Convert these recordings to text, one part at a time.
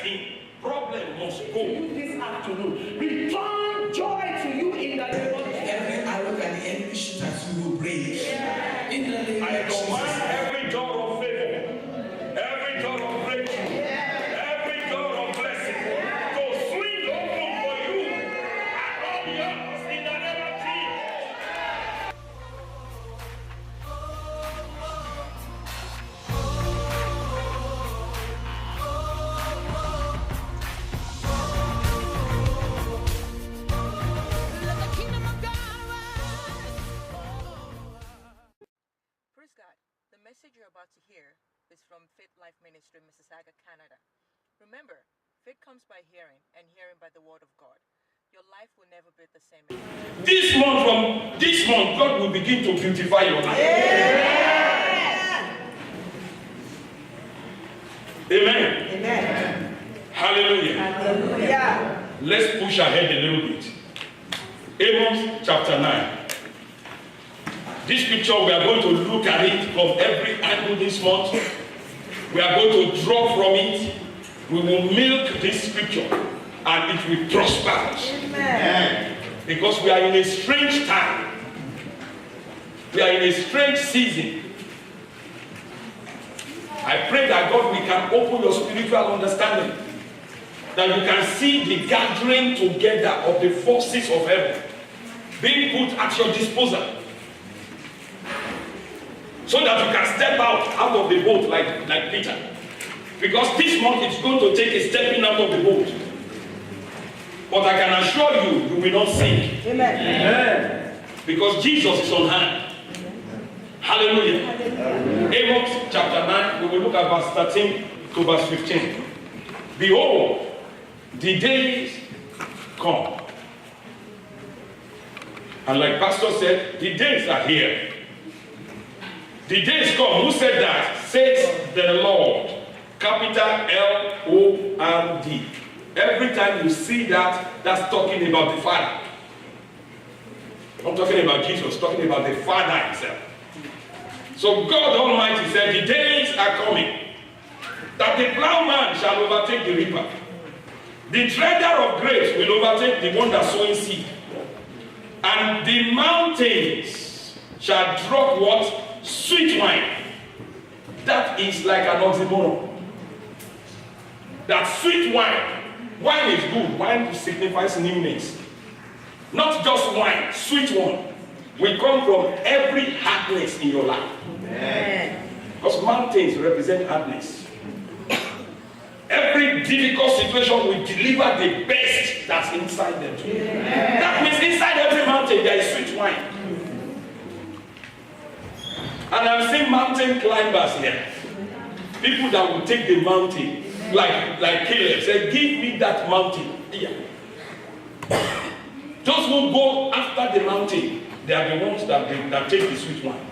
him. Problem must go. This afternoon, return joy to you in the name of Jesus. Every arrow that the enemy shoots at you will break. In the name I of Jesus. command every door of favor, every door of breakthrough, every door of blessing to swing open for you and all yours in the name of Jesus. Praise God. The message you're about to hear is from Faith Life Ministry, Mississauga, Canada. Remember, faith comes by hearing, and hearing by the word of God. Your life will never be the same again. From this month, God will begin to beautify your life. Amen. Amen. Hallelujah. Hallelujah. Let's push ahead a little bit. Amos chapter 9. This scripture, we are going to look at it from every angle this month. We are going to draw from it. We will milk this scripture and it will prosper us. Amen. Because we are in a strange time. We are in a strange season. I pray that God, we can open your spiritual understanding. That you can see the gathering together of the forces of heaven being put at your disposal. So that you can step out of the boat like Peter. Because this month it's going to take a stepping out of the boat. But I can assure you, you will not sink. Amen. Amen. Because Jesus is on hand. Hallelujah. Amos chapter 9, we will look at verse 13 to verse 15. Behold, the days come. And like Pastor said, the days are here. The days come. Who said that? Says the Lord. Capital L-O-R-D. Every time you see that, that's talking about the Father. I'm talking about Jesus, talking about the Father himself. So God Almighty said, the days are coming that the plowman shall overtake the reaper. The treader of grapes will overtake the one that sowing seed. And the mountains shall drop what? Sweet wine. That is like an oxymoron. That sweet wine. Wine is good. Wine signifies newness. Not just wine, sweet one. Will come from every hardness in your life. Amen. Because mountains represent hardness. Every difficult situation will deliver the best that's inside them. Amen. That means inside every mountain there is sweet wine. And I've seen mountain climbers here. People that will take the mountain, like Caleb said, give me that mountain. Yeah. Those who go after the mountain, they are the ones that take the sweet wine.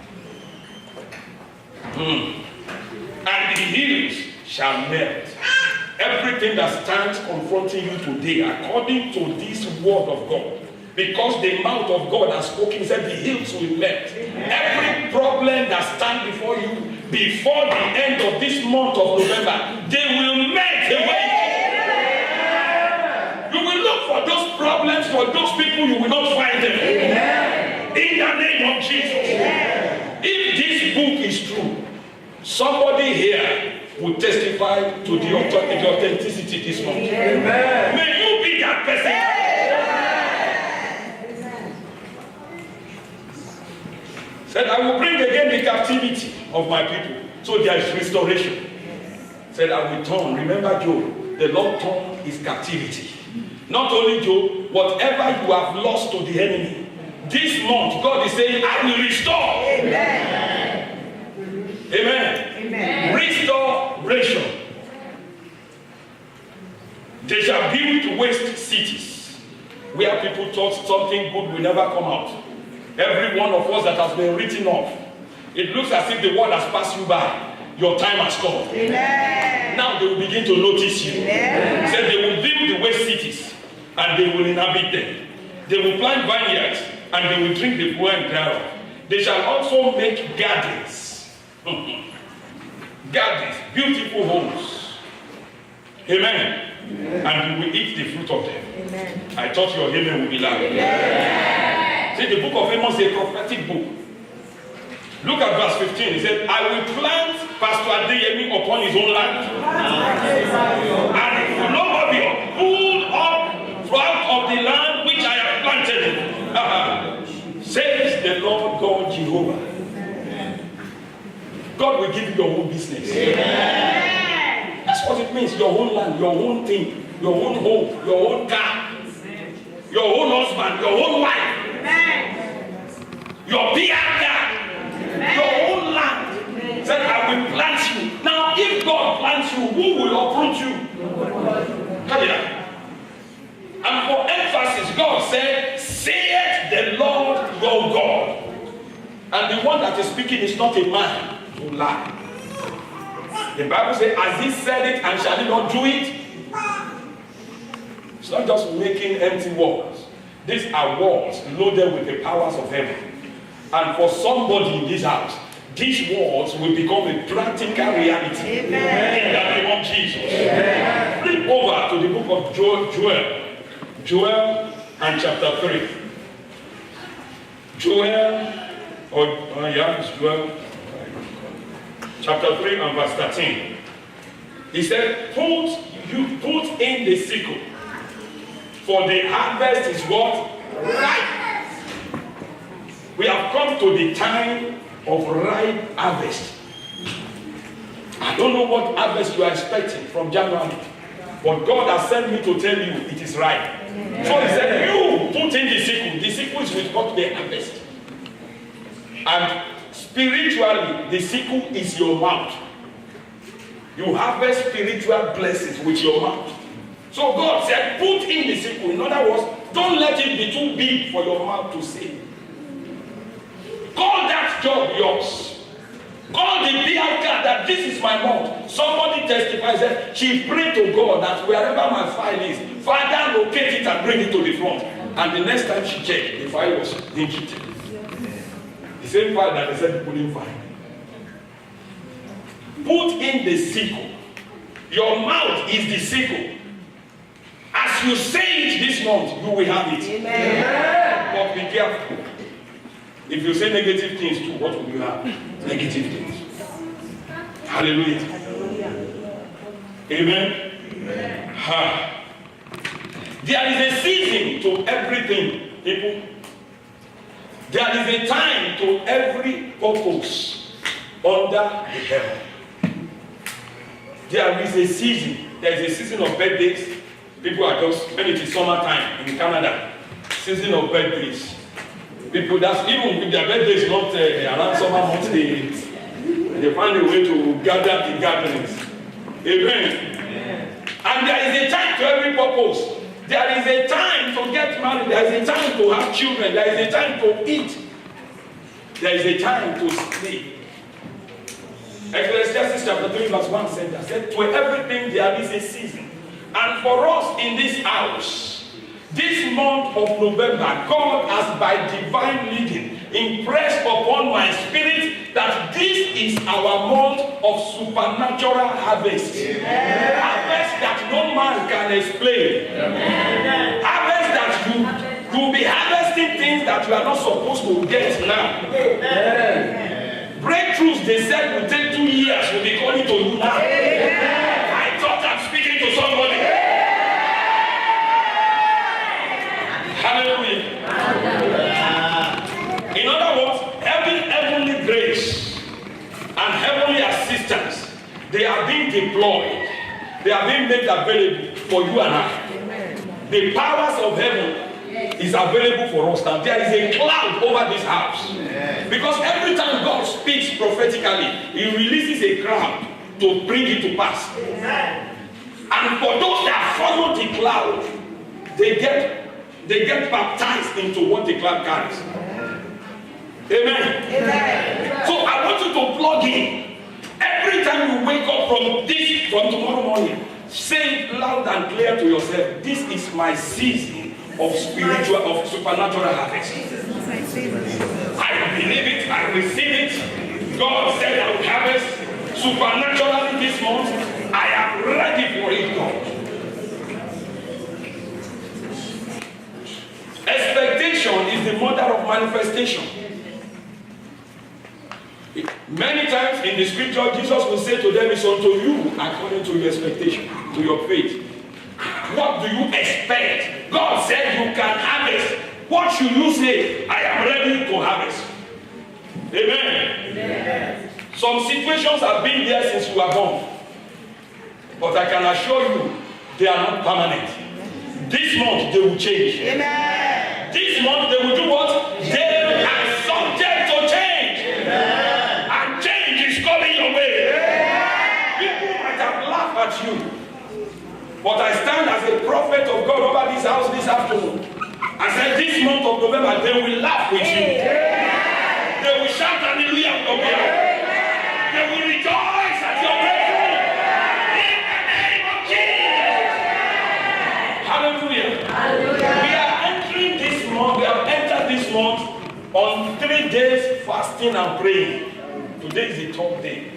And the hills shall melt. Everything that stands confronting you today, according to this word of God, because the mouth of God has spoken, said the hills will melt. Every problem that stands before you before the end of this month of November, they will melt away. You will look for those problems, for those people, you will not find them. In the name of Jesus. If this book is true, somebody here will testify to the authenticity this month. May you be that person. Said, I will bring again the captivity of my people. So there is restoration. Said, I will turn. Remember Job, the Lord turned his captivity. Not only Job, whatever you have lost to the enemy, this month God is saying, I will restore. Amen. Amen. Amen. Restoration. They shall build waste cities where people thought something good will never come out. Every one of us that has been written off, it looks as if the world has passed you by. Your time has come. Amen. Now they will begin to notice you. Amen. Said they will build the waste cities and they will inhabit them. They will plant vineyards and they will drink the wine thereof. They shall also make gardens. Gardens, beautiful homes. Amen. And we will eat the fruit of them. Amen. I thought your amen would be loud. See, the book of Amos is a prophetic book. Look at verse 15. He said, I will plant Pastor Adeyemi upon his own land. And it will no more be pulled up out of the land which I have planted. Says the Lord God Jehovah. God will give you your own business. Amen. That's what it means. Your own land, your own thing, your own home, your own car, your own husband, your own wife, your PR car, your own land. Said, I will plant you. Now, if God plants you, who will uproot you? Yeah. And for emphasis, God said, saith the Lord your God. And the one that is speaking is not a man to lie. The Bible says, as he said it, and shall he not do it? It's not just making empty words. These are words loaded with the powers of heaven. And for somebody in this house, these words will become a practical reality. Amen. In the name of Jesus. Flip over to the book of Joel. Joel and chapter 3. Joel, it's Joel. Chapter 3 and verse 13. He said, put in the sickle, for the harvest is what? Ripe. We have come to the time of ripe harvest. I don't know what harvest you are expecting from January, but God has sent me to tell you it is ripe. So he said, you put in the sickle. The sickle is with what they harvest. And spiritually, the sickle is your mouth. You harvest spiritual blessings with your mouth. So God said, put in the sickle. In other words, don't let it be too big for your mouth to say. Call that job yours. Call the PR card that this is my mouth. Somebody testifies that she prayed to God that wherever my file is, Father, locate it and bring it to the front. And the next time she checked, the file was digital. The same file that they said they couldn't find. Put in the sickle. Your mouth is the sickle. As you say it this month, you will have it. Amen. But be careful. If you say negative things too, what will you have? Negative things. Hallelujah. Amen. Amen. There is a season to everything, people. There is a time to every purpose under the heaven. There is a season. There is a season of birthdays. People are just, when it is summertime in Canada, season of birthdays. People, that's even if their birthday is not around summer months, they find a way to gather the gatherings. Amen. And there is a time to every purpose. There is a time to get married. There is a time to have children. There is a time to eat. There is a time to sleep. Ecclesiastes chapter 3 verse 1 said, to everything there is a season. And for us in this house, this month of November, God has by divine leading impressed upon my spirit that this is our month of supernatural harvest. Amen. Harvest that no man can explain. Amen. Harvest that you will be harvesting things that you are not supposed to get now. Amen. Breakthroughs they said will take 2 years will be coming to you now. Amen. I thought I'm speaking to somebody. Hallelujah. In other words, heavenly grace and heavenly assistance, they are being deployed. They are being made available for you and I. The powers of heaven is available for us. Now there is a cloud over this house. Because every time God speaks prophetically, He releases a cloud to bring it to pass. And for those that follow the cloud, they get baptized into what the cloud carries. Amen. Amen. So I want you to plug in. Every time you wake up from tomorrow morning, say it loud and clear to yourself, this is my season of supernatural harvest. I believe it, I receive it. God said I will harvest supernaturally this month. I am ready for it, God. of manifestation. Many times in the scripture, Jesus will say to them, it's unto you according to your expectation, to your faith. What do you expect? God said you can harvest. What should you say? I am ready to harvest. Amen. Amen. Some situations have been there since you were born. But I can assure you, they are not permanent. This month, they will change. Amen. This month, they will do what? They are subject to change. Amen. And change is coming your way. Amen. People might have laughed at you. But I stand as a prophet of God over this house this afternoon. I said this month of November, they will laugh with you. Amen. They will shout hallelujah on your behalf. They will rejoice at your breakthrough. In the name of Jesus. Hallelujah. Hallelujah. We are entering this month, we have entered this month on 3 days fasting and praying. Today is the 3rd day.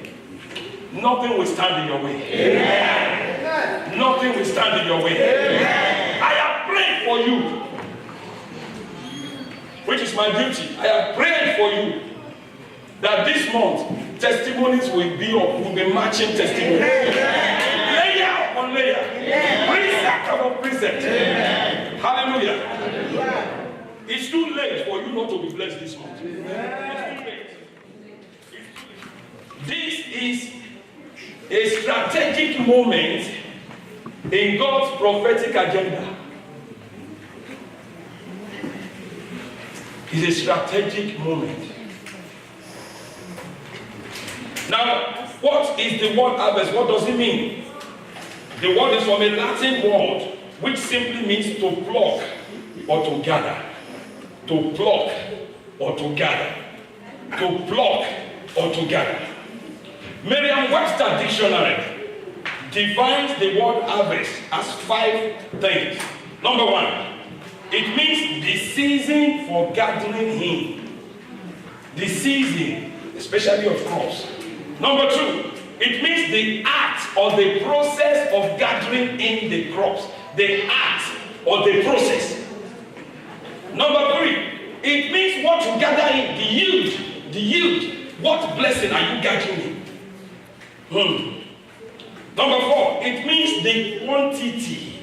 Nothing will stand in your way. Amen. Nothing will stand in your way. Amen. I have prayed for you, which is my duty. I have prayed for you that this month testimonies will be matching testimonies. Layer upon layer. Precept upon precept. Hallelujah. Hallelujah. It's too late for you not to be blessed this month. It's too late. This is a strategic moment in God's prophetic agenda. It's a strategic moment. Now, what is the word harvest? What does it mean? The word is from a Latin word which simply means to pluck or to gather. To pluck or to gather. To pluck or to gather. Merriam-Webster dictionary defines the word harvest as 5 things. Number 1, it means the season for gathering in. The season, especially of crops. Number 2, it means the act or the process of gathering in the crops. The act or the process. Number 3, it means what you gather in, the yield. The yield. What blessing are you gathering in? Number 4, it means the quantity.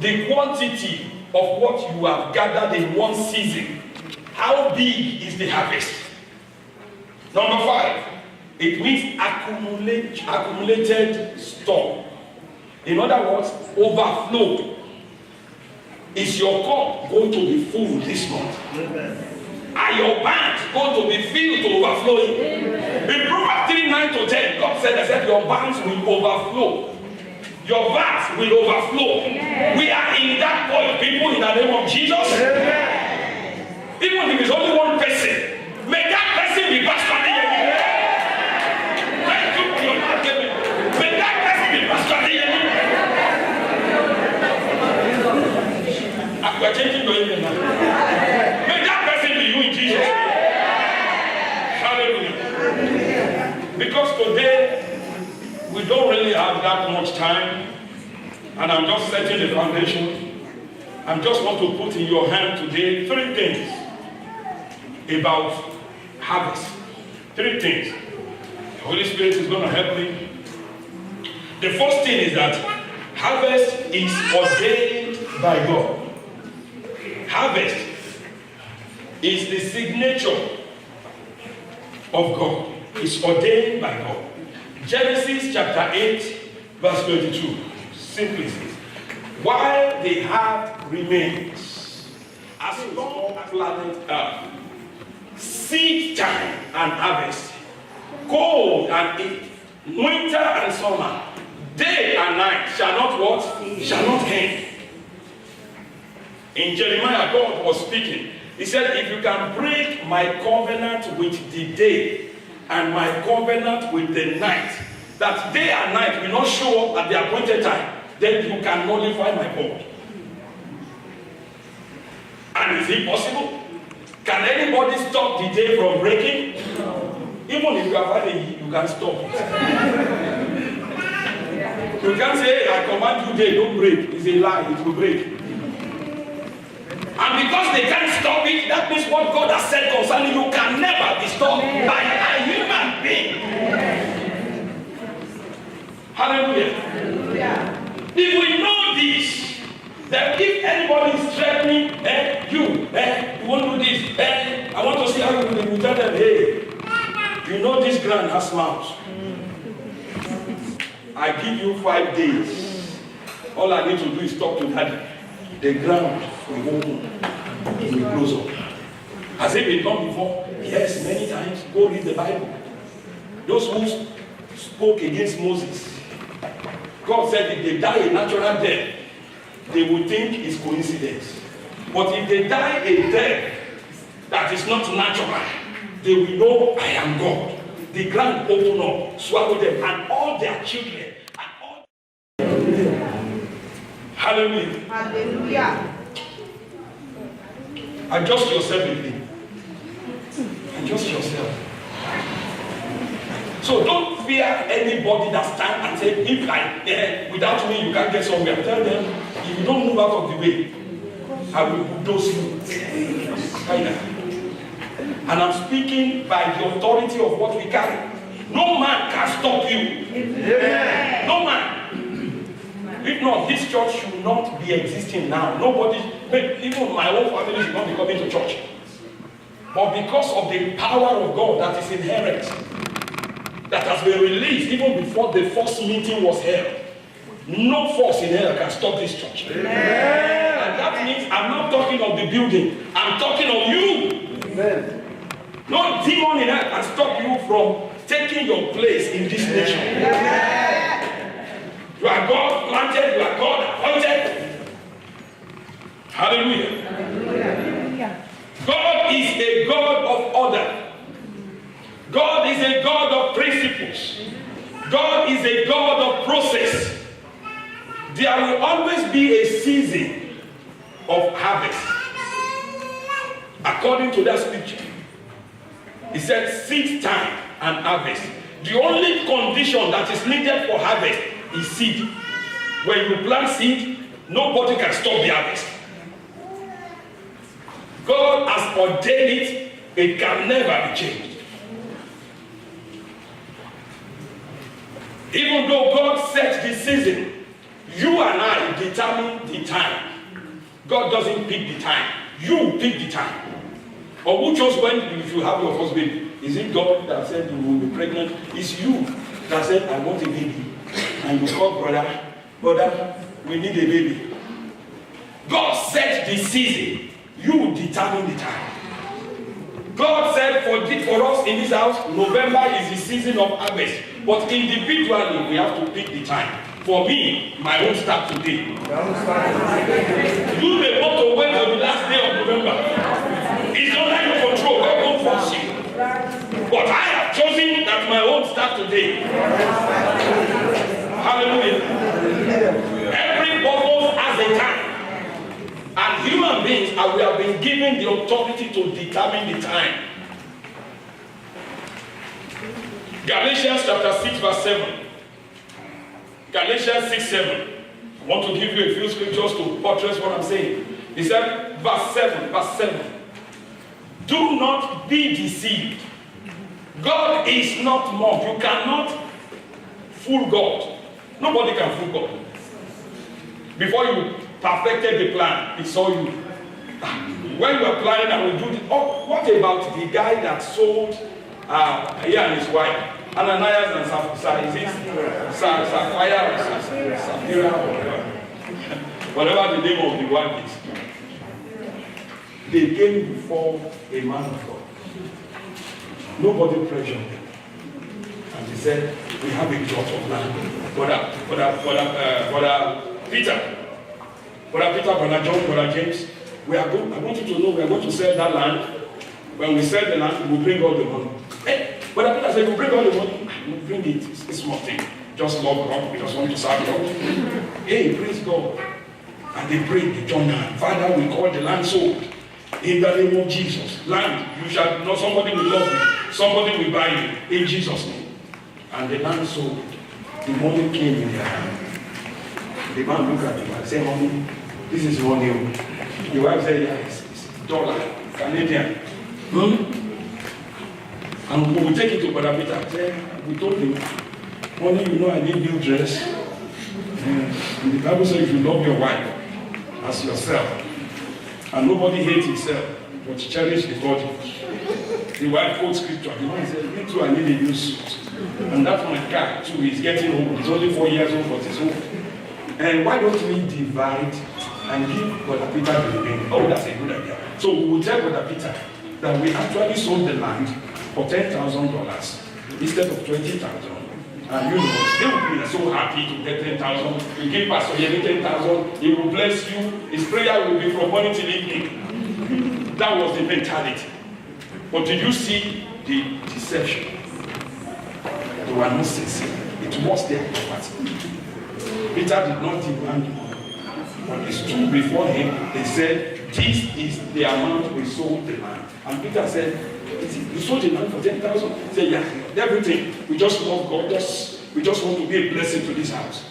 The quantity of what you have gathered in one season. How big is the harvest? Number 5, it means accumulated store. In other words, overflow. Is your cup going to be full this month? Are your banks going to be filled to overflowing? In Proverbs 3:9-10, God said your banks will overflow. Your vats will overflow. We are in that point, people, in the name of Jesus. Even if it's only one person, may that person be pastored. Thank you for your argument. May that person be pastored. We are changing your name now. May that person be you in Jesus. Hallelujah. Because today we don't really have that much time, and I'm just setting the foundation. I just want to put in your hand today 3 things about harvest. 3 things. The Holy Spirit is going to help me. The first thing is that harvest is ordained by God. Harvest is the signature of God. It's ordained by God. Genesis chapter 8, verse 22. Simply says, while the earth remains, as long as planet earth, seed time and harvest, cold and heat, winter and summer, day and night shall not what? Shall not end. In Jeremiah, God was speaking. He said, if you can break my covenant with the day and my covenant with the night, that day and night will not show up at the appointed time, then you can nullify my word. And is it possible? Can anybody stop the day from breaking? Even if you have had a year, you can stop it. You can't say, I command you day, don't break. It's a lie, it will break. And because they can't stop it, that means what God has said concerning you can never be stopped by a human being. Hallelujah. If we know this, then if anybody is threatening you won't do this, I want to see how you will tell them, hey, you know this ground has mouth. I give you 5 days. All I need to do is talk to daddy. The ground will open. It will close up. Has it been done before? Yes, many times. Go read the Bible. Those who spoke against Moses, God said if they die a natural death, they would think it's coincidence. But if they die a death that is not natural, they will know I am God. The ground open up, swallow them, and all their children. Hallelujah. Hallelujah. Adjust yourself with me. Adjust yourself. So don't fear anybody that stands and say, if without me you can't get somewhere. Tell them, if you don't move out of the way, I will bulldoze you. And I'm speaking by the authority of what we carry. No man can stop you. Amen. No man. If not, this church should not be existing now. Nobody, even my own family should not be coming to church. But because of the power of God that is inherent, that has been released even before the first meeting was held, no force in hell can stop this church. Amen. And that means I'm not talking of the building, I'm talking of you. Amen. No demon in hell can stop you from taking your place in this nation. Amen. You are God planted, you are God appointed. Hallelujah. Hallelujah. God is a God of order. God is a God of principles. God is a God of process. There will always be a season of harvest. According to that scripture, it said seed time and harvest. The only condition that is needed for harvest is seed. When you plant seed, nobody can stop the harvest. God has ordained it, it can never be changed. Even though God set the season, you and I determine the time. God doesn't pick the time. You pick the time. Or who chose when you should have your first baby? Is it God that said you will be pregnant? It's you that said, I want a baby. And you call brother, we need a baby. God set the season. You determine the time. God said for us in this house, November is the season of harvest. But individually, we have to pick the time. For me, my own start today. You may want to wait till the last day of November. It's under your control. God won't force you. But I have chosen that my own start today. Hallelujah. Every purpose has a time. And human beings, we have been given the authority to determine the time. Galatians chapter 6 verse 7. Galatians 6:7. I want to give you a few scriptures to buttress what I'm saying. He said, verse 7. Do not be deceived. God is not mocked. You cannot fool God. Nobody can fool God. Before you perfected the plan, it's all you. When you are planning, I will do this. Oh, what about the guy that sold he and his wife? Ananias and Sapphira, whatever the name of the wife is. They came before a man of God. Nobody pressured them. And they said, we have a plot of land. Brother Peter, Brother John, Brother James, I want you to know we are going to sell that land. When we sell the land, we will bring all the money. Hey, Brother Peter said, we bring all the money. We bring it. It's a small thing. Just love God. We just want to serve God. Hey, praise God. And they prayed, they joined hands. Father, we call the land sold. In the name of Jesus. Land, you shall know somebody will love you. Somebody will buy you. In Jesus' name. And the land sold. The money came in their hand. The man looked at the man and said, honey, this is money. The wife said, yes. Canadian. And we will take it to Brother Peter. We told him, honey, you know I need new dress. And the Bible says if you love your wife as yourself, and nobody hates himself, but cherish the body. The wife quotes scripture. The man said, me too, I need a new suit. And that's my car too. He's getting old. He's only 4 years old, but he's old. And why don't we divide and give Brother Peter the remaining? Oh, that's a good idea. So we will tell Brother Peter that we actually sold the land for $10,000 instead of $20,000. And you know, they will be so happy to get 10,000. You give Pastor Yemi 10,000, he will bless you. His prayer will be from morning till evening. That was the mentality. But did you see the deception? They were not sincere. It was their property. Peter did not demand money. When they stood before him, they said, this is the amount we sold the land. And Peter said, you sold the land for 10,000? He said, yeah, everything. We just love God. We just want to be a blessing to this house.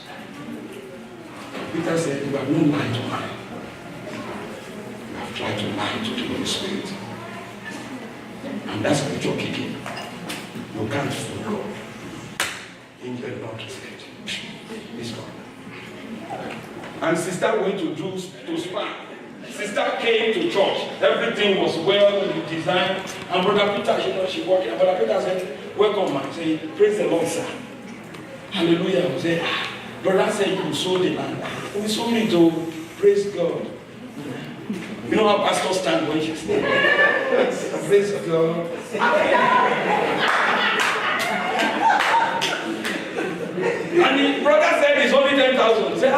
Peter said, you have no mind to lie. You have tried to lie to the Holy Spirit. And that's spiritual kicking. You can't fool God. Angel not to say it. It's gone. And sister went to spa. Sister came to church. Everything was well designed. And Brother Peter, she walked in. And Brother Peter said, welcome, man. Say, praise the Lord, sir. Hallelujah. We say, brother said you sold the land. We sold it to praise God. You know how pastors stand when she says, praise God. And the brother said it's only 10,000. He said,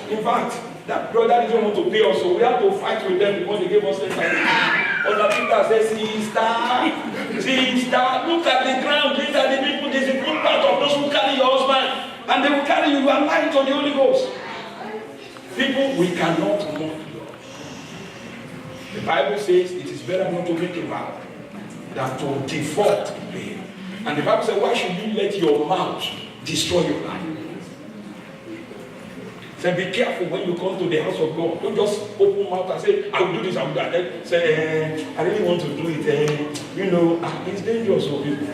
in fact, that brother didn't want to pay us, so we have to fight with them before they gave us 10,000. Other people say, sister, look at the ground. These are the people, there's a good part of those who carry your husband, and they will carry you and lie to the Holy Ghost. People, we cannot mock God. The Bible says it is better not to make a vow than to default pay. And the Bible says, why should you let your mouth destroy your life? Say, be careful when you come to the house of God. Don't just open mouth and say, I will do this, I will do that. Then say, I really want to do it. It's dangerous for people.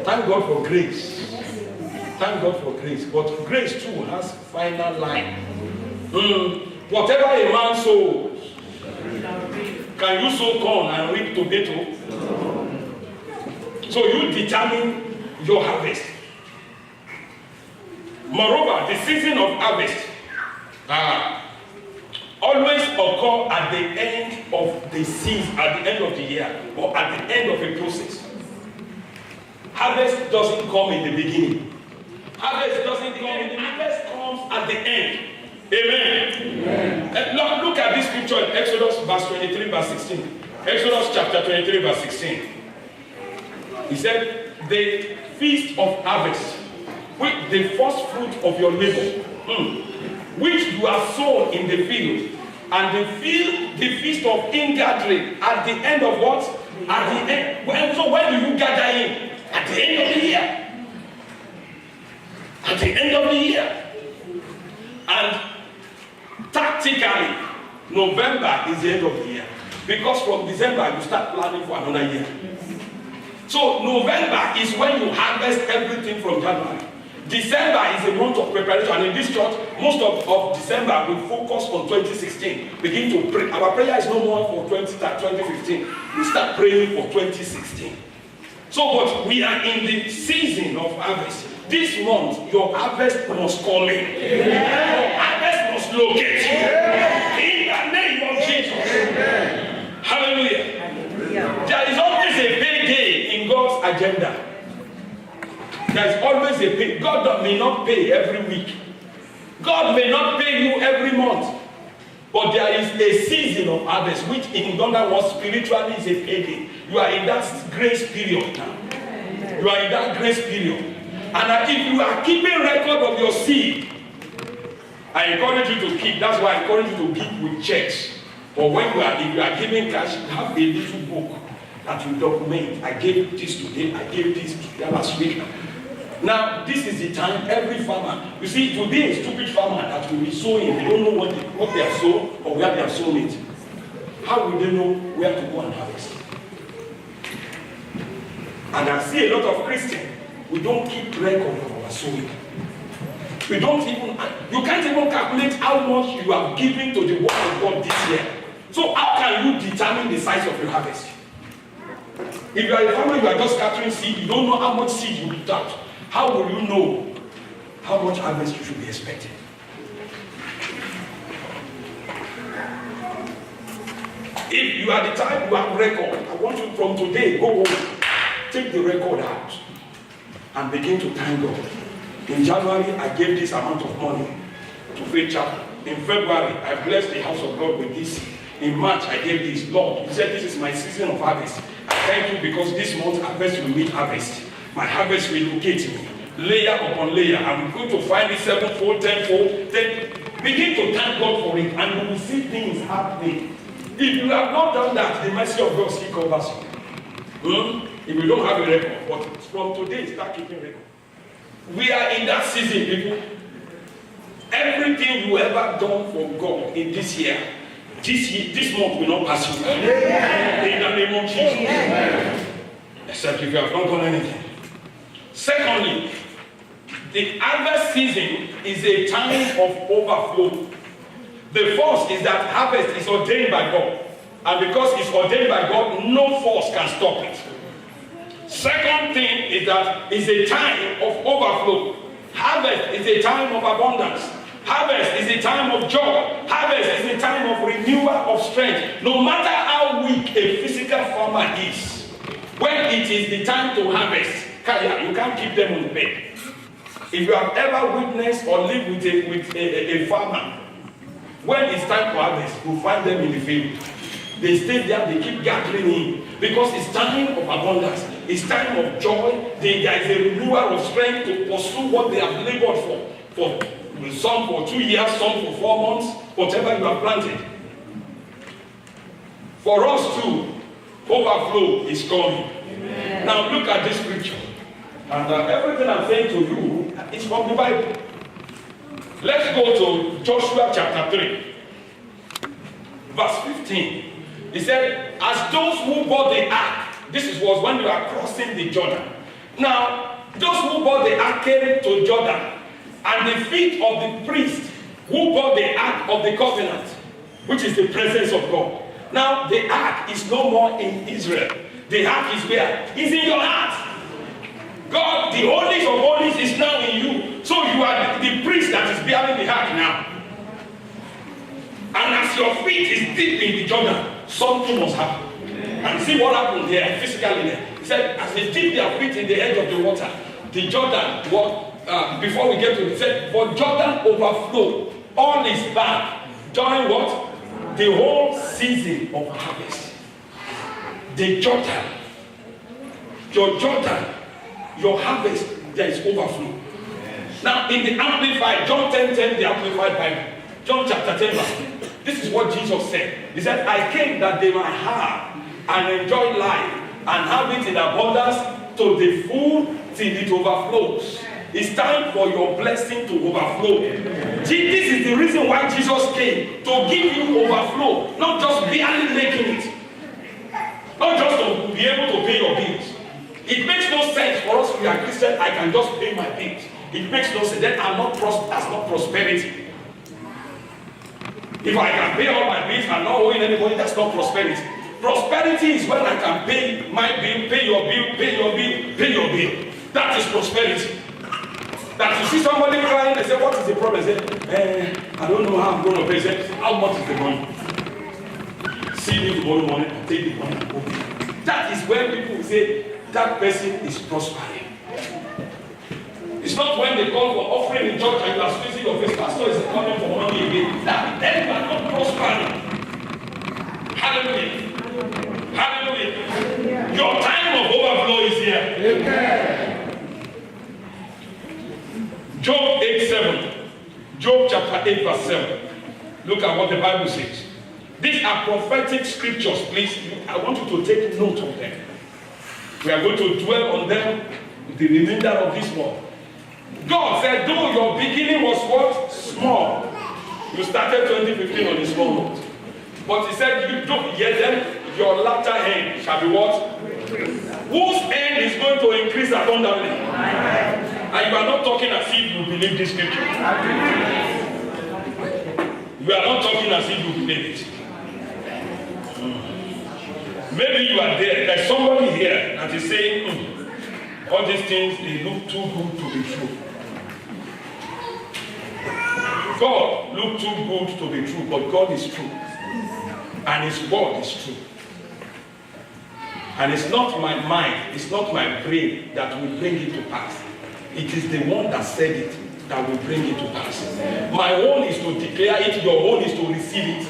Thank God for grace. Thank God for grace. But grace too has final line. Whatever a man sows, can you sow corn and reap tomato? So you determine your harvest. Moreover, the season of harvest always occur at the end of the season, at the end of the year, or at the end of a process. Harvest doesn't come in the beginning. Harvest doesn't come in the beginning. Harvest comes at the end. Amen. Look at this scripture in Exodus verse 23, verse 16. Exodus chapter 23, verse 16. He said, the feast of harvest, with the first fruit of your labor, which you have sown in the field, and the feast of ingathering at the end of what? At the end. So when do you gather in? At the end of the year. At the end of the year. And tactically, November is the end of the year. Because from December, you start planning for another year. So November is when you harvest everything from January. December is a month of preparation. And in this church, most of December, we focus on 2016. Begin to pray. Our prayer is no more for 2015. We start praying for 2016. So, but we are in the season of harvest. This month, your harvest must come in. Your harvest must locate you. In the name of Jesus. Hallelujah. There is always a payday in God's agenda. There is always a pay. God may not pay every week. God may not pay you every month. But there is a season of harvest, which in other words, spiritually is a payday. You are in that grace period now. You are in that grace period. And if you are keeping record of your seed, I encourage you to keep. That's why I encourage you to give with checks. But if you are giving cash, have a little book that you document. I gave this today, I gave this last week. Now, this is the time every farmer, you see, it will be a stupid farmer that will be sowing. They don't know what they have sown or where they have sown it. how will they know where to go and harvest? And I see a lot of Christians, we don't keep record of our sowing. We don't even, you can't even calculate how much you have given to the work of God this year. So how can you determine the size of your harvest? If you are a farmer, you are just scattering seed, you don't know how much seed you put out. How will you know how much harvest you should be expecting? If you are the type who have record, I want you from today, go home, take the record out and begin to thank God. In January, I gave this amount of money to Faith Chapel. In February, I blessed the house of God with this. In March, I gave this. Lord, you said this is my season of harvest. I thank you because this month harvest will meet harvest. My harvest will locate me, layer upon layer. I'm going to find it 7-fold, 10-fold. Then begin to thank God for it, and you will see things happening. If you have not done that, the mercy of God still covers you. If you don't have a record, but from today, start keeping record. We are in that season, people. Everything you ever done for God in this year, this month will not pass you. In the name of Jesus. Except if you have not done anything. Secondly, the harvest season is a time of overflow. The first is that harvest is ordained by God. And because it's ordained by God, no force can stop it. Second thing is that it's a time of overflow. Harvest is a time of abundance. Harvest is a time of joy. Harvest is a time of renewal of strength. No matter how weak a physical farmer is, when it is the time to harvest, you can't keep them on the bed. If you have ever witnessed or lived with a farmer, when it's time for harvest, you find them in the field. They stay there, they keep gathering in, because it's time of abundance. It's time of joy. There is a renewal of strength to pursue what they have labored for some for 2 years, some for 4 months, whatever you have planted. For us too, overflow is coming. Amen. Now look at this scripture. And everything I'm saying to you is from the Bible. Let's go to Joshua chapter 3, verse 15. He said, as those who bought the ark, this was when you are crossing the Jordan. Now, those who bought the ark came to Jordan, and the feet of the priest who bought the ark of the covenant, which is the presence of God. Now, the ark is no more in Israel. The ark is where? It's in your heart. God, the holies of holies, is now in you. So you are the priest that is bearing the ark now. And as your feet is deep in the Jordan, something must happen. And see what happened there, physically there. He said, as they dip their feet in the edge of the water, the Jordan, before we get to it, he said, for Jordan overflowed all is back during what? The whole season of harvest. The Jordan, your Jordan, your harvest, there is overflow. Now, in the Amplified, John 10:10, the Amplified Bible, John chapter 10, verse 10, this is what Jesus said. He said, I came that they might have and enjoy life and have it in abundance to the full till it overflows. It's time for your blessing to overflow. See, this is the reason why Jesus came, to give you overflow, not just barely making it, not just to be able to pay your bills. It makes no sense for us, we are Christians, I can just pay my bills. It makes no sense. Then that's not prosperity. If I can pay all my bills and not owing anybody, that's not prosperity. Prosperity is when I can pay my bill, pay your bill, pay your bill, pay your bill. That is prosperity. That you see somebody crying and say, what is the problem? Say, I don't know how I'm going to pay. Say, how much is the money? See me tomorrow morning and take the money and go. That is when people say that person is prospering. It's not when they call for offering in church and you are squeezing your face, pastor is coming for money again. Then you are not prospering. Hallelujah. Hallelujah. Your time of overflow is here. Amen. Job 8:7. Job chapter 8, verse 7. Look at what the Bible says. These are prophetic scriptures, please. I want you to take note of them. We are going to dwell on them with the remainder of this month. God said, though your beginning was what? Small. You started 2015 on a small note. But he said, you don't yet then your latter end shall be what? Whose end is going to increase abundantly? And you are not talking as if you believe this scripture. You are not talking as if you believe it. Maybe you are there. There's somebody here that is saying, all these things, they look too good to be true. God look too good to be true, but God is true. And his word is true. And it's not my mind, it's not my brain that will bring it to pass. It is the one that said it that will bring it to pass. My own is to declare it, your own is to receive it.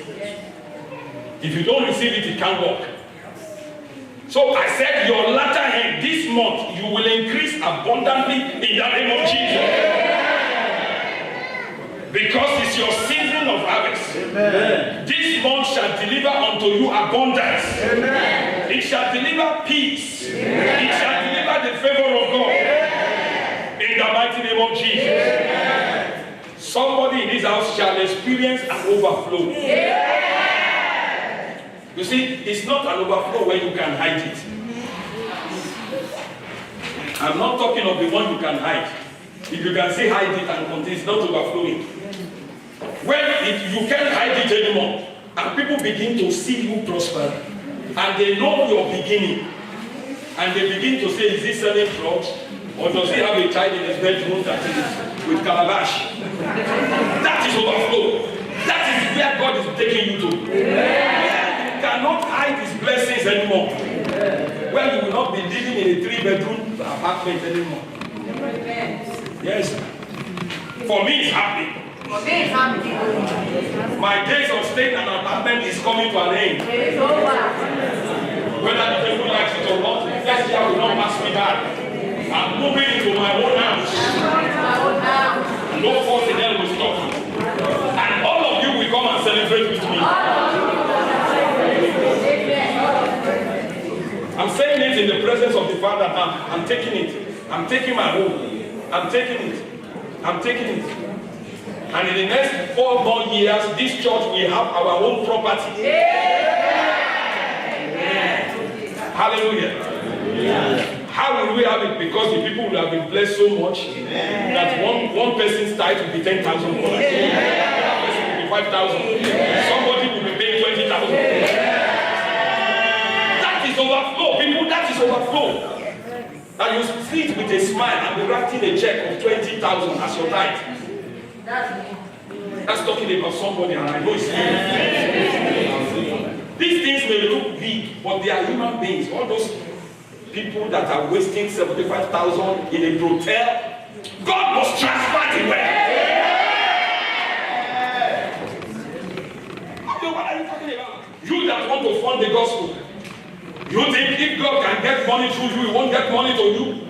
If you don't receive it, it can't work. So I said, your latter end this month, you will increase abundantly in the name of Jesus. Because it's your season of harvest. Amen. This month shall deliver unto you abundance. Amen. It shall deliver peace. Amen. It shall deliver the favor of God. Amen. In the mighty name of Jesus. Amen. Somebody in this house shall experience an overflow. Amen. You see, it's not an overflow where you can hide it. I'm not talking of the one you can hide. If you can say hide it and contain, it's not overflowing. When you can't hide it anymore, and people begin to see you prosper, and they know your beginning, and they begin to say, is he selling drugs? Or does he have a child in his bedroom that is with calabash? That is overflow. That is where God is taking you to. You cannot hide his blessings anymore. Well, you will not be living in a 3-bedroom apartment anymore. Yes. For me, it's happening. My days of staying in an apartment is coming to an end. Whether the people like it or not, next year will not pass me by. I'm moving into my own house. No force in hell will stop me. And all of you will come and celebrate with me. I'm saying it in the presence of the Father now. I'm taking it. I'm taking my home. I'm taking it. I'm taking it. And in the next 4 more years, this church will have our own property. Yeah. Hallelujah. Yeah. How will we have it? Because the people will have been blessed so much that one person's tithe will be $10,000. Another person will be 5,000. Somebody will be paying 20,000. That is overflow, people. That is overflow. Now you sit with a smile and be writing a check of 20,000 as your tithe. That's talking about somebody, and I know it's you. These things may look big, but they are human beings. All those people that are wasting 75,000 in a hotel, God must transfer the wealth. What are you talking about? You that want to fund the gospel. You think if God can get money through you, he won't get money to you?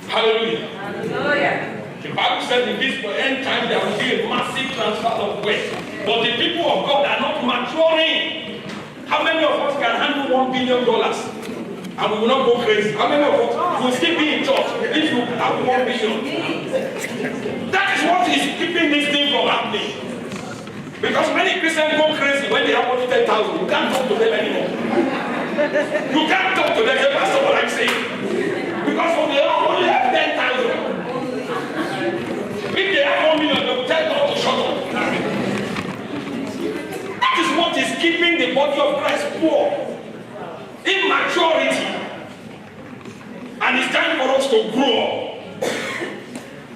Hallelujah. Hallelujah. The Bible says in this end time there will be a massive transfer of wealth. But the people of God are not maturing. How many of us can handle $1 billion and we will not go crazy? How many of us will still be in church if you have $1 billion? That is what is keeping this thing from happening. Because many Christians go crazy when they have only 10,000. You can't talk to them anymore. You can't talk to them. That's what I'm saying. Because when they only have 10,000, if they have 1 million, they will tell God to shut up. That is what is keeping the body of Christ poor. Immaturity. And it's time for us to grow up.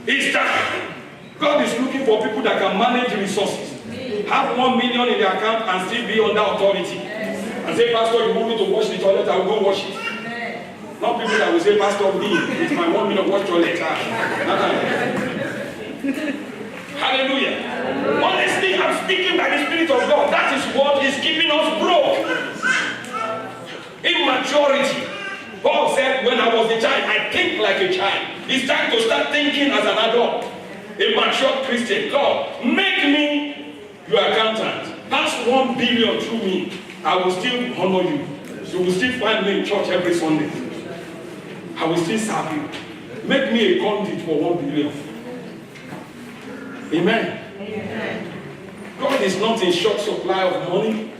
It's time. God is looking for people that can manage resources. Have 1 million in their account and still be under authority. And say, Pastor, you want me to wash the toilet, I will go wash it. Not people that will say, Pastor, me, it's my 1 million wash toilet. Hallelujah. Honestly, I'm speaking by the Spirit of God. That is what is keeping us broke. Immaturity. Paul said, when I was a child, I think like a child. It's time to start thinking as an adult. A mature Christian. God, make me your accountant. Pass 1 billion through me. I will still honor you. You will still find me in church every Sunday. I will still serve you. Make me a conduit for 1 billion. Amen. Amen. God is not in short supply of money.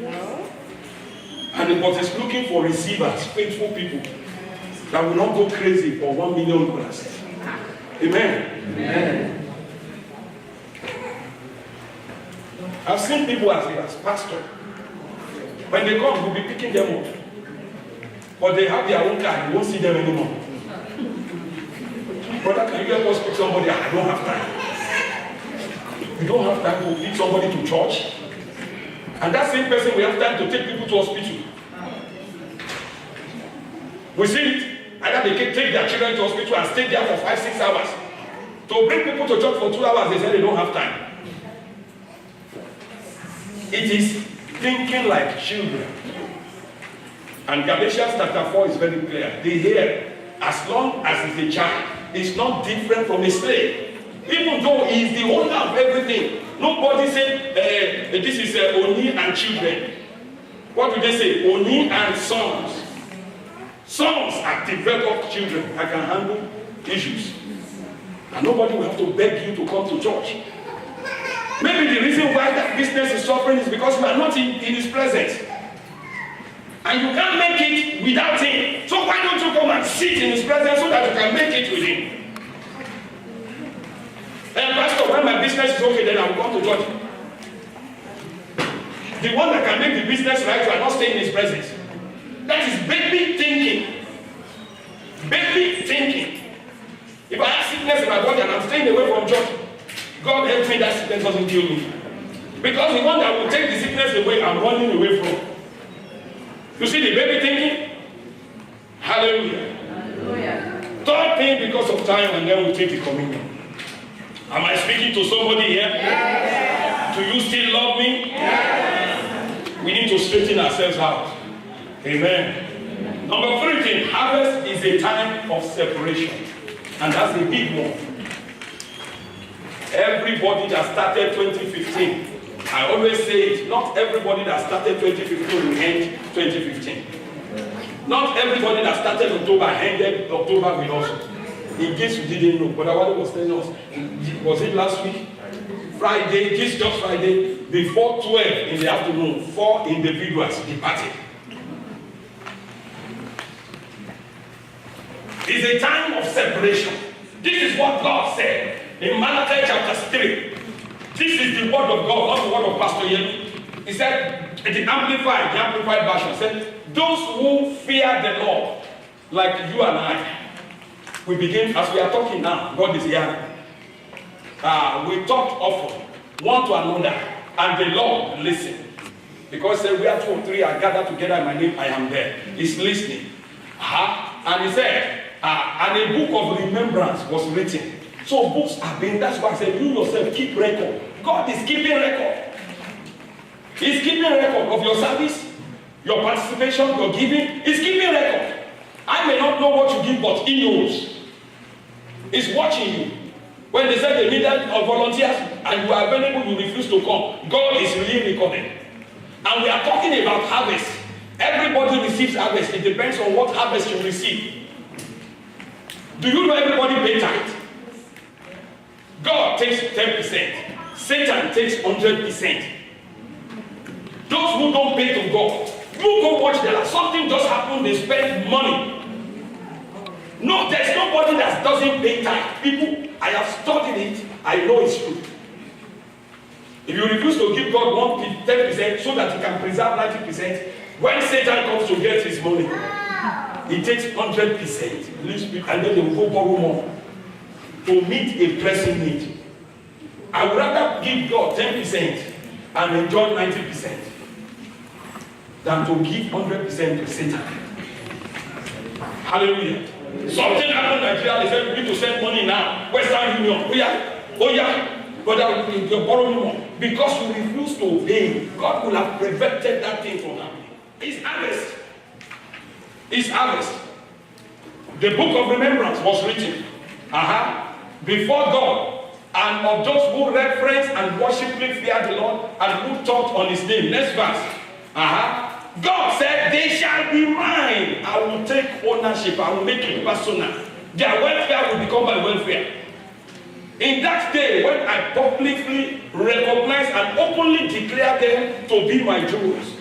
And but is looking for receivers, faithful people that will not go crazy for $1 million. Amen. Amen. I've seen people as pastor. When they come, we'll be picking them up. But they have their own car, you won't see them anymore. Brother, can you help us pick somebody? I don't have time. We don't have time to pick somebody to church. And that same person, we have time to take people to hospital. We see it. Either they can take their children to hospital and stay there for 5-6 hours. To bring people to church for 2 hours, they say they don't have time. It is thinking like children. And Galatians chapter 4 is very clear. The heir, as long as it's a child, is not different from a slave. Even though he is the owner of everything. Nobody said, this is Oni and children. What do they say? Oni and sons. Sons are developed children that can handle issues. And nobody will have to beg you to come to church. Maybe the reason why that business is suffering is because you are not in his presence. And you can't make it without him. So why don't you come and sit in his presence so that you can make it with him? And pastor, when my business is okay, then I will come to church. The one that can make the business right, you are not staying in his presence. That is baby thinking. Baby thinking. If I have sickness in my body and I'm staying away from church, God help me that sickness doesn't kill me. Because the one that will take the sickness away, I'm running away from. You see the baby thinking? Hallelujah. Hallelujah. Third thing, because of time, and then we'll take the communion. Am I speaking to somebody here? Yes. Do you still love me? Yes. We need to straighten ourselves out. Amen. Number 3 thing, harvest is a time of separation. And that's a big one. Everybody that started 2015, I always say it, not everybody that started 2015 will end 2015. Not everybody that started October ended October with us. In case you didn't know, but what was telling us, was it last week? Friday, just Friday, before 12 in the afternoon, 4 individuals departed. It's a time of separation. This is what God said in Malachi chapter 3. This is the word of God, not the word of Pastor Yemi. He said, the amplified version said, those who fear the Lord, like you and I, we begin, as we are talking now, God is hearing. We talk often, one to another, and the Lord listen. Because where 2 or 3 are gathered together in my name, I am there. He's listening. And he said, and a book of remembrance was written. So books are being, that's why I said, you yourself keep record. God is keeping record. He's keeping record of your service, your participation, your giving. He's keeping record. I may not know what you give, but he knows. He's watching you. When they said they needed volunteers and you are available, you refuse to come. God is really recording. And we are talking about harvest. Everybody receives harvest. It depends on what harvest you receive. Do you know everybody pay tithe? God takes 10%. Satan takes 100%. Those who don't pay to God, you go watch them. Something just happened, they spend money. No, there's nobody that doesn't pay tithe. People, I have studied it, I know it's true. If you refuse to give God 10% so that he can preserve 90%, when Satan comes to get his money, he takes 100%, leaves people, and then they will go borrow more to meet a pressing need. I would rather give God 10% and enjoy 90% than to give 100% to Satan. Hallelujah. Something happened in Nigeria, they said we need to send money now. Western Union, oh yeah, but you're borrowing more. Because you refuse to obey, God will have prevented that thing from happening. It's harvest. It's harvest. The book of remembrance was written before God, and of those who reverence and worshipfully fear the Lord and who thought on his name. Next verse. God said, they shall be mine. I will take ownership. I will make it personal. Their welfare will become my welfare. In that day, when I publicly recognize and openly declare them to be my jewels,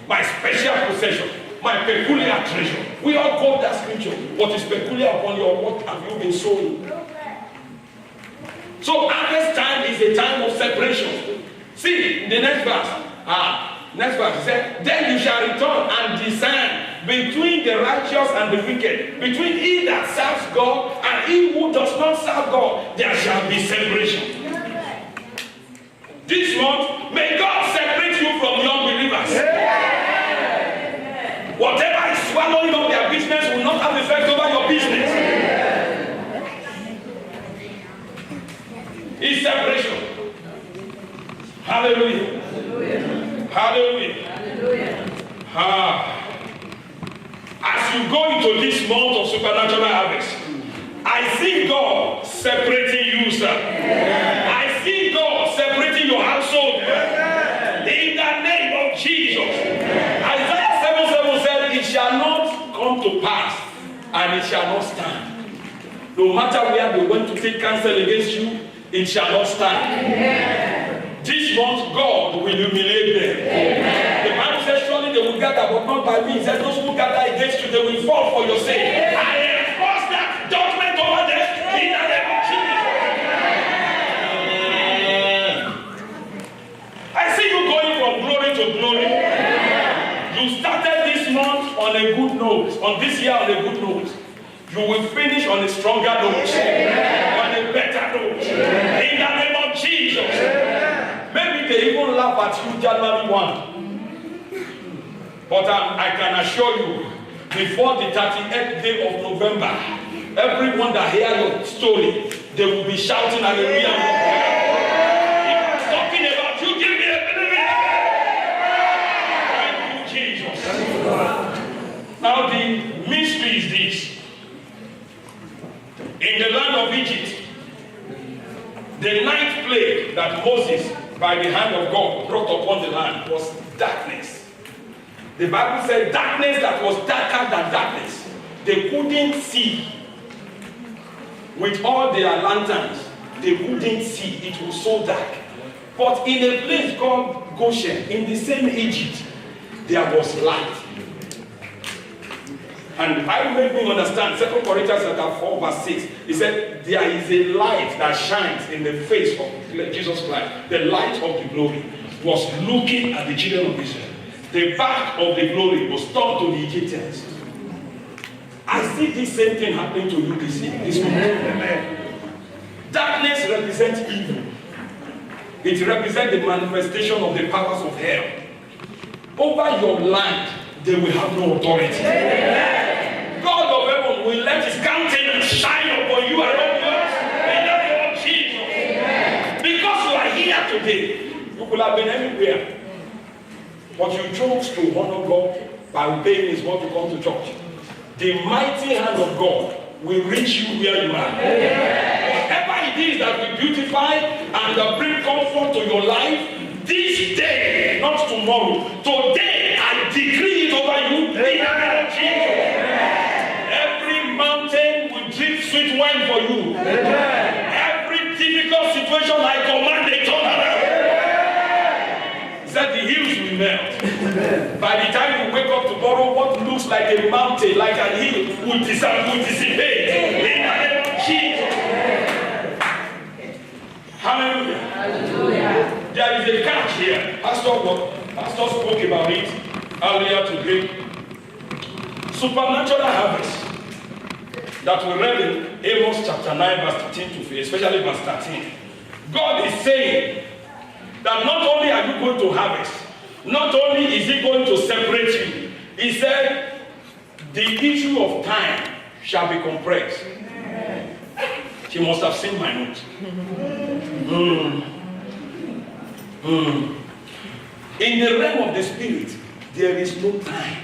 my special possession, my peculiar treasure. We all quote that scripture. What is peculiar upon you, or what have you been sowing? So harvest time is a time of separation. See, the next verse. Next verse, he said, then you shall return and discern between the righteous and the wicked, between he that serves God and he who does not serve God, there shall be separation. This month, may God separate you from the unbelievers. Whatever is swallowing up their business will not have effect over your business. It's separation. Hallelujah. Hallelujah. As you go into this month of supernatural harvest, I see God separating you, sir. I see God separating your household. In the name of Jesus. Isaiah 7:7 said, it shall not come to pass, and it shall not stand. No matter where they want to take counsel against you, it shall not stand. This month, God will humiliate them. Amen. The Bible says, surely they will gather, but not by me. He said, those who gather against you, they will fall for your sake. I enforce that judgment over them in the name of Jesus. I see you going from glory to glory. You started this month on a good note, on this year on a good note. You will finish on a stronger note, on a better note. In the name of Jesus. Maybe they even laugh at you January 1. But I can assure you, before the 38th day of November, everyone that hears your story, they will be shouting hallelujah. If I'm talking about you, give me a thank you, Jesus. Now the mystery is this. In the land of Egypt, the ninth plague that Moses, by the hand of God, brought upon the land was darkness. The Bible said darkness that was darker than darkness. They couldn't see. With all their lanterns, they couldn't see. It was so dark. But in a place called Goshen, in the same Egypt, there was light. And the Bible made me understand, 2 Corinthians 4 verse 6, he said, there is a light that shines in the face of Jesus Christ. The light of the glory was looking at the children of Israel. The back of the glory was turned to the Egyptians. I see this same thing happening to you this moment. Darkness represents evil. It represents the manifestation of the powers of hell. Over your land, they will have no authority. God of heaven will let his countenance shine upon you around yours in the name of Jesus. Because you are here today, you could have been anywhere. But you chose to honor God by obeying his word to come to church. The mighty hand of God will reach you where you are. Whatever it is that will beautify and bring comfort to your life, this day, not tomorrow, today I decree it over you in the name of Jesus. Every mountain will drip sweet wine for you. Every difficult situation I command a turnaround. He said the hills will melt. By the time you wake up tomorrow, what looks like a mountain, like an hill, will dissipate. In the name of Jesus. Hallelujah. Hallelujah. There is a catch here. Pastor spoke about it earlier today. Supernatural harvest that we read in Amos chapter 9 verse 13 to 15, especially verse 13. God is saying that not only are you going to harvest, not only is he going to separate you, he said the issue of time shall be compressed. She must have seen my note. In the realm of the spirit, there is no time.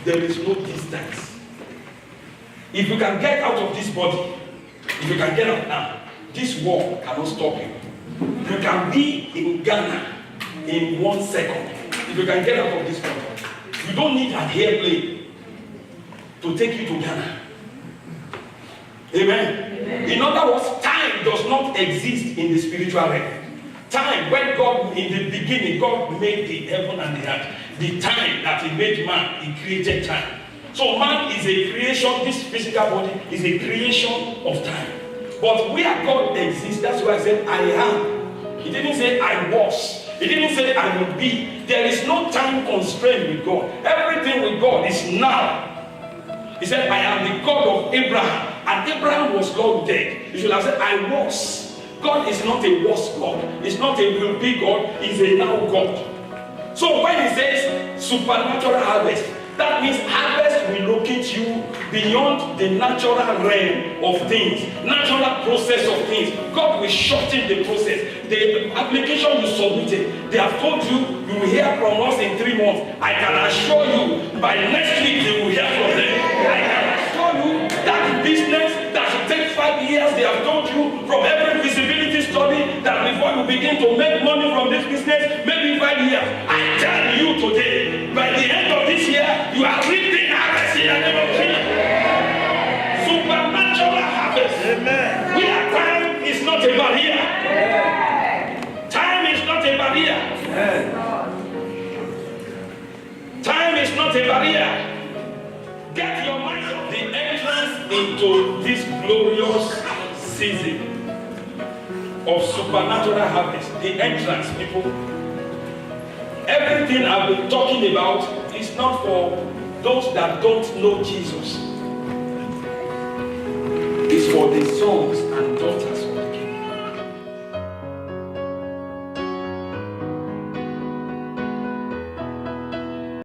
There is no distance. If you can get out of this body, if you can get out now, this war cannot stop you. You can be in Ghana in 1 second. If you can get out of this body, you don't need an airplane to take you to Ghana. Amen. In other words, time does not exist in the spiritual realm. Time, when God, in the beginning, God made the heaven and the earth. The time that He made man, He created time. So man is a creation, this physical body is a creation of time. But where God exists, that's why I said, I am. He didn't say, I was. He didn't say, I will be. There is no time constraint with God. Everything with God is now. He said, I am the God of Abraham. And Abraham was long dead. He should have said, I was. God is not a was God. He's not a will be God. He's a now God. So when He says supernatural harvest, that means harvest will locate you beyond the natural realm of things, natural process of things. God will shorten the process. The application you submitted, they have told you, you will hear from us in 3 months. I can assure you, by next week you will hear from them. I can assure you that business that should take 5 years, they have told you from every visibility study that before you begin to make money from this business, maybe 5 years. I tell you today, by the end of this year, you are reaping harvest in the name of Jesus. Supernatural harvest. Amen. Where time is not a barrier. Time is not a barrier. Time is not a barrier. Get your mind off the entrance into this glorious season of supernatural harvest. The entrance, people. Everything I've been talking about is not for those that don't know Jesus. It's for the sons and daughters